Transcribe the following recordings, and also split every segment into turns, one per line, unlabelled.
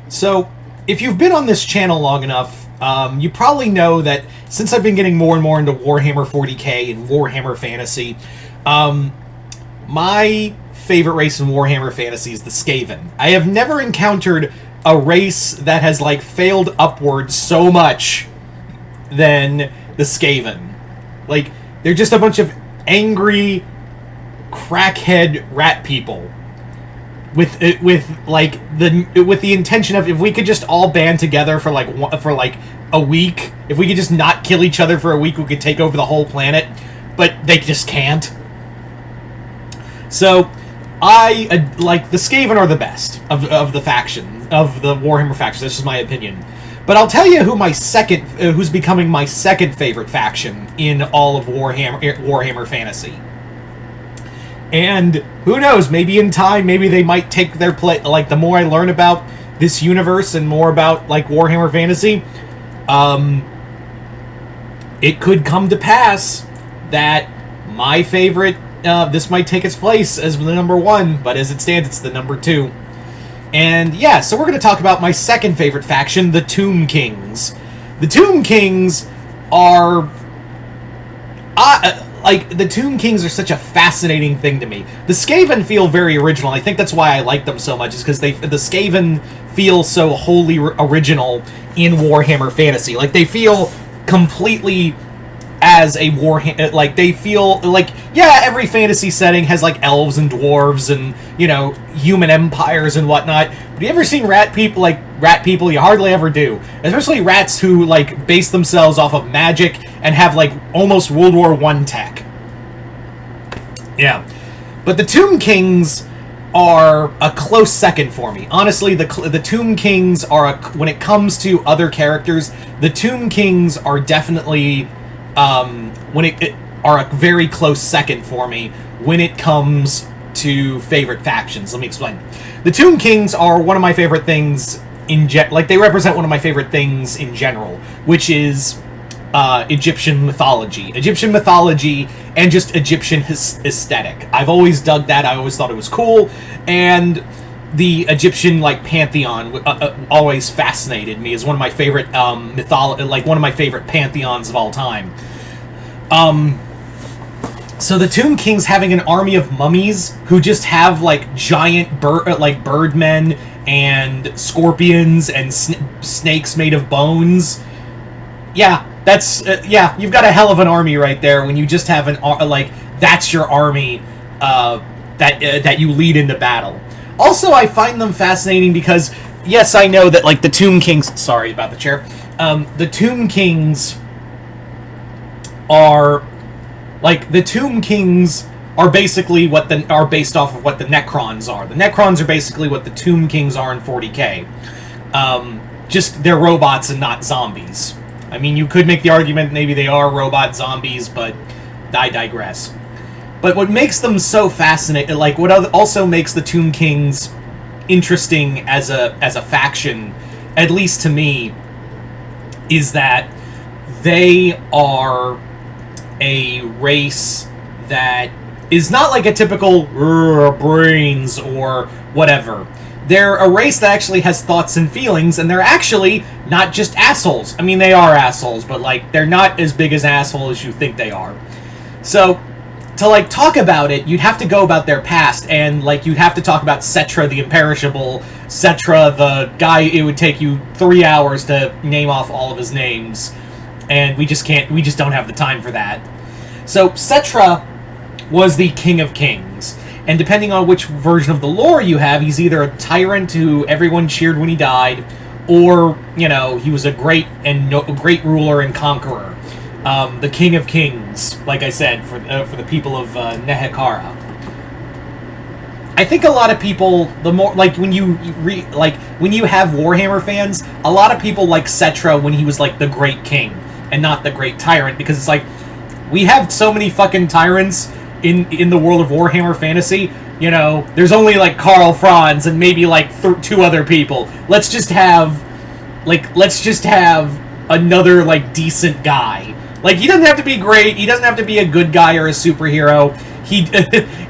So, if you've been on this channel long enough, you probably know that since I've been getting more and more into Warhammer 40k and Warhammer Fantasy, my favorite race in Warhammer Fantasy is the Skaven. I have never encountered a race that has, like, failed upwards so much than the Skaven. Like, they're just a bunch of angry, crackhead rat people. With the intention of, if we could just all band together for a week, if we could just not kill each other for a week, we could take over the whole planet, but they just can't. So, the Skaven are the best of the faction, of the Warhammer faction. This is my opinion. But I'll tell you who's becoming my second favorite faction in all of Warhammer Fantasy. And who knows, maybe in time, maybe they might take their place. Like, the more I learn about this universe and more about, like, Warhammer Fantasy, it could come to pass that my favorite, this might take its place as the number one, but as it stands, it's the number two. And yeah, so we're going to talk about my second favorite faction, the Tomb Kings. The Tomb Kings are... the Tomb Kings are such a fascinating thing to me. The Skaven feel very original. I think that's why I like them so much, is because the Skaven feel so wholly original in Warhammer Fantasy. Like, they feel completely as a Warhammer... Like, they feel like, yeah, every fantasy setting has, like, elves and dwarves and, you know, human empires and whatnot. But you ever seen rat people? Like, rat people, you hardly ever do. Especially rats who, like, base themselves off of magic and have, like, almost World War I tech. Yeah. But the Tomb Kings are a close second for me. Honestly, the Tomb Kings are, when it comes to other characters, the Tomb Kings are definitely, are a very close second for me when it comes to favorite factions. Let me explain. The Tomb Kings are one of my favorite things they represent one of my favorite things in general, which is Egyptian mythology. Egyptian mythology and just Egyptian aesthetic. I've always dug that. I always thought it was cool, and the Egyptian, like, pantheon always fascinated me. As one of my favorite one of my favorite pantheons of all time. So the Tomb Kings having an army of mummies who just have, like, giant birdmen and scorpions and snakes made of bones. Yeah, that's you've got a hell of an army right there when you just have that's your army that you lead into battle. Also, I find them fascinating because, yes, I know that, like, the Tomb Kings... Sorry about the chair. The Tomb Kings are... Like, the Tomb Kings are basically are based off of what the Necrons are. The Necrons are basically what the Tomb Kings are in 40k. Just, they're robots and not zombies. I mean, you could make the argument maybe they are robot zombies, but I digress. But what makes them so fascinating, like, what also makes the Tomb Kings interesting as a faction, at least to me, is that they are a race that is not like a typical brains or whatever. They're a race that actually has thoughts and feelings, and they're actually not just assholes. I mean, they are assholes, but, like, they're not as big as asshole as you think they are. So, to, like, talk about it, you'd have to go about their past, and, like, you'd have to talk about Cetra the Imperishable, Cetra the guy, it would take you 3 hours to name off all of his names, and we just don't have the time for that. So, Cetra was the King of Kings. And depending on which version of the lore you have, he's either a tyrant who everyone cheered when he died, or, you know, he was a great ruler and conqueror. The King of Kings, like I said, for the people of Nehekara. I think a lot of people, the more, like, when you have Warhammer fans, a lot of people like Cetra when he was, like, the great king, and not the great tyrant, because it's like, we have so many fucking tyrants in the world of Warhammer Fantasy. You know, there's only, like, Karl Franz and maybe, like, 2 other people. Let's just have another, like, decent guy. Like, he doesn't have to be great, he doesn't have to be a good guy or a superhero. He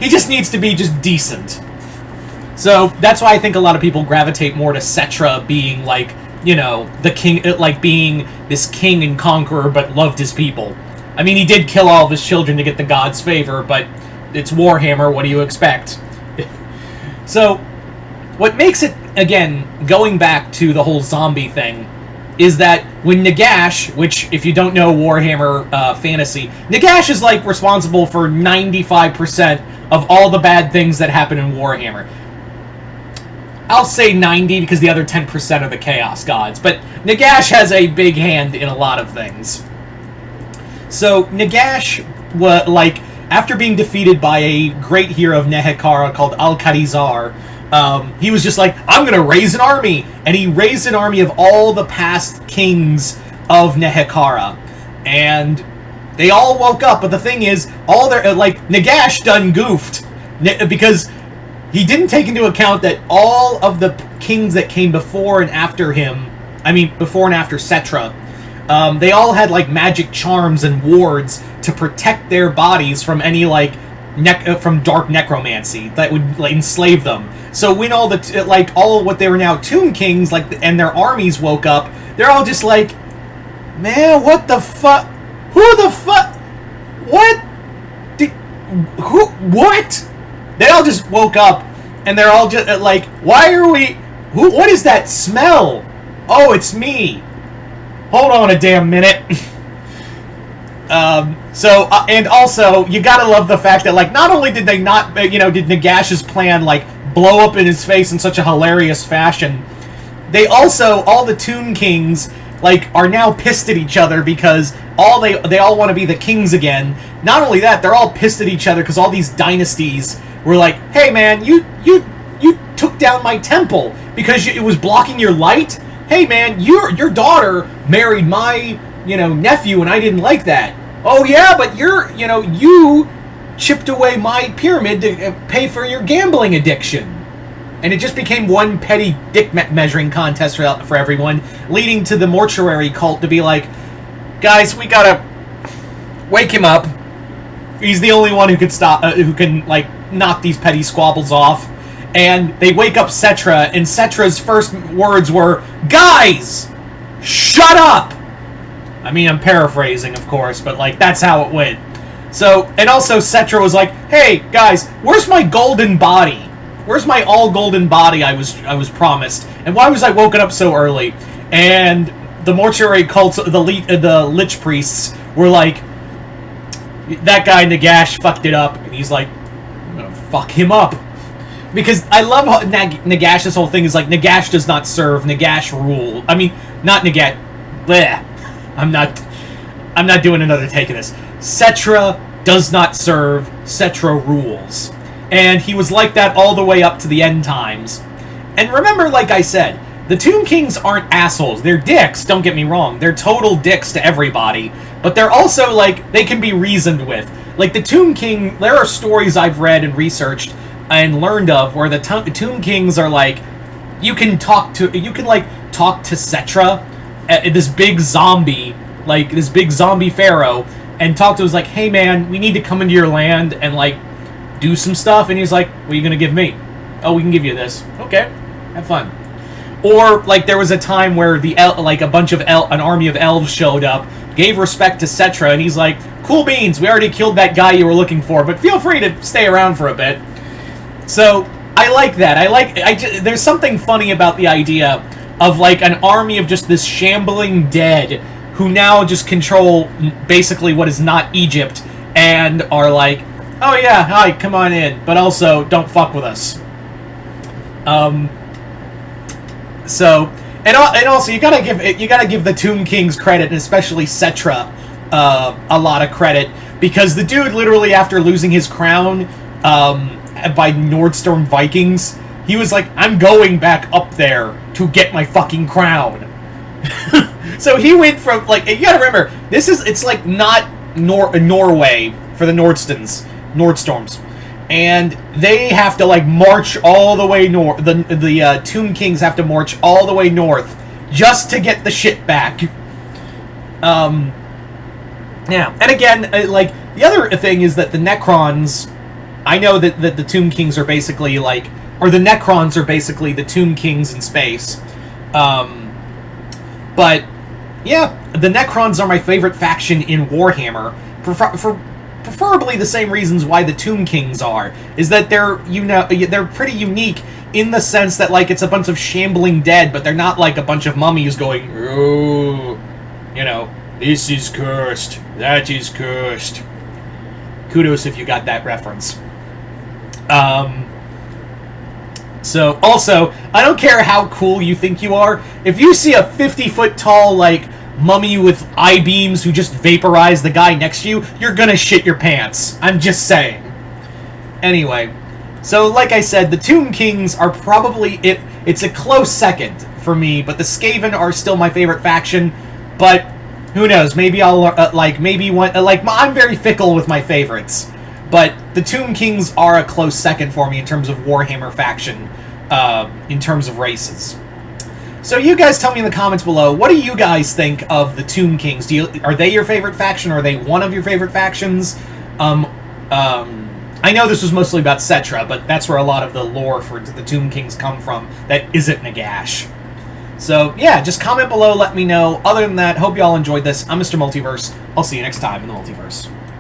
just needs to be just decent. So that's why I think a lot of people gravitate more to Cetra being like, you know, the king, like being this king and conqueror, but loved his people. I mean, he did kill all of his children to get the gods' favor, but it's Warhammer. What do you expect? So, what makes it, again, going back to the whole zombie thing, is that when Nagash, which, if you don't know Warhammer fantasy, Nagash is, like, responsible for 95% of all the bad things that happen in Warhammer. I'll say 90 because the other 10% are the Chaos Gods, but Nagash has a big hand in a lot of things. So, Nagash, like, after being defeated by a great hero of Nehekhara called Al-Khadizar, he was just like, I'm going to raise an army! And he raised an army of all the past kings of Nehekhara. And they all woke up, but the thing is, all their, like, Nagash done goofed. Because he didn't take into account that all of the kings that came before and after him, I mean, before and after Cetra, they all had, like, magic charms and wards to protect their bodies from any, like, from dark necromancy that would, like, enslave them. So when all the, like, all what they were now Tomb Kings, like, and their armies woke up, they're all just like, man, what the fuck? Who the fuck? What? Who? What? They all just woke up, and they're all just, like, why are we... what is that smell? Oh, it's me. Hold on a damn minute. And also, you gotta love the fact that, like, not only did they not, you know, did Nagash's plan, like, blow up in his face in such a hilarious fashion, they also, all the Tomb Kings, like, are now pissed at each other because they all want to be the kings again. Not only that, they're all pissed at each other because all these dynasties were like, hey man, you took down my temple because it was blocking your light? Hey man, your daughter married my, you know, nephew and I didn't like that. Oh yeah, but you chipped away my pyramid to pay for your gambling addiction. And it just became one petty dick measuring contest for everyone, leading to the mortuary cult to be like, guys, we gotta wake him up. He's the only one who can stop, who can, like, knock these petty squabbles off. And they wake up Cetra, and Cetra's first words were, guys, shut up! I mean, I'm paraphrasing, of course, but, like, that's how it went. So, and also Cetra was like, hey, guys, where's my golden body? Where's my all-golden body I was promised? And why was I woken up so early? And the mortuary cults, the Lich Priests, were like, that guy Nagash fucked it up, and he's like, I'm gonna fuck him up. Because I love how Nagash's whole thing is like, Nagash does not serve, Nagash rule. I mean, not Nagash. Bleh. I'm not doing another take of this. Cetra does not serve, Cetra rules. And he was like that all the way up to the end times. And remember, like I said, the Tomb Kings aren't assholes. They're dicks, don't get me wrong. They're total dicks to everybody. But they're also, like, they can be reasoned with. Like, the Tomb King, there are stories I've read and researched and learned of where the Tomb Kings are like, you can talk to Cetra, this big zombie, like, this big zombie pharaoh, and talk to us like, hey man, we need to come into your land and, like, do some stuff. And he's like, what are you gonna give me? Oh, we can give you this. Okay, have fun. Or, like, there was a time where an army of elves showed up, gave respect to Cetra, and he's like, cool beans, we already killed that guy you were looking for, but feel free to stay around for a bit. So, I like that. There's something funny about the idea of, like, an army of just this shambling dead who now just control basically what is not Egypt and are like, oh yeah, hi, come on in, but also don't fuck with us. So, and also you gotta give the Tomb Kings credit, and especially Cetra, a lot of credit, because the dude literally, after losing his crown by Nordstorm Vikings, he was like, I'm going back up there to get my fucking crown. So he went from, like, you gotta remember, it's like not Norway for the Nordstorms. And they have to, like, march all the way north. The Tomb Kings have to march all the way north just to get the shit back. Yeah. And again, like, the other thing is that the Necrons, I know that the Tomb Kings are basically, like, or the Necrons are basically the Tomb Kings in space. But yeah, the Necrons are my favorite faction in Warhammer, for preferably the same reasons why the Tomb Kings are, is that they're pretty unique in the sense that, like, it's a bunch of shambling dead, but they're not like a bunch of mummies going, oh, this is cursed, that is cursed. Kudos if you got that reference. So, also, I don't care how cool you think you are, if you see a 50-foot tall, like, mummy with I-beams who just vaporize the guy next to you, you're gonna shit your pants. I'm just saying. Anyway, so like I said, the Tomb Kings are probably it's a close second for me, but the Skaven are still my favorite faction. But who knows? Maybe I'll I'm very fickle with my favorites. But the Tomb Kings are a close second for me in terms of Warhammer faction, in terms of races. So you guys tell me in the comments below, what do you guys think of the Tomb Kings? Are they your favorite faction, or are they one of your favorite factions? I know this was mostly about Cetra, but that's where a lot of the lore for the Tomb Kings come from that isn't Nagash. So yeah, just comment below, let me know. Other than that, hope you all enjoyed this. I'm Mr. Multiverse. I'll see you next time in the Multiverse.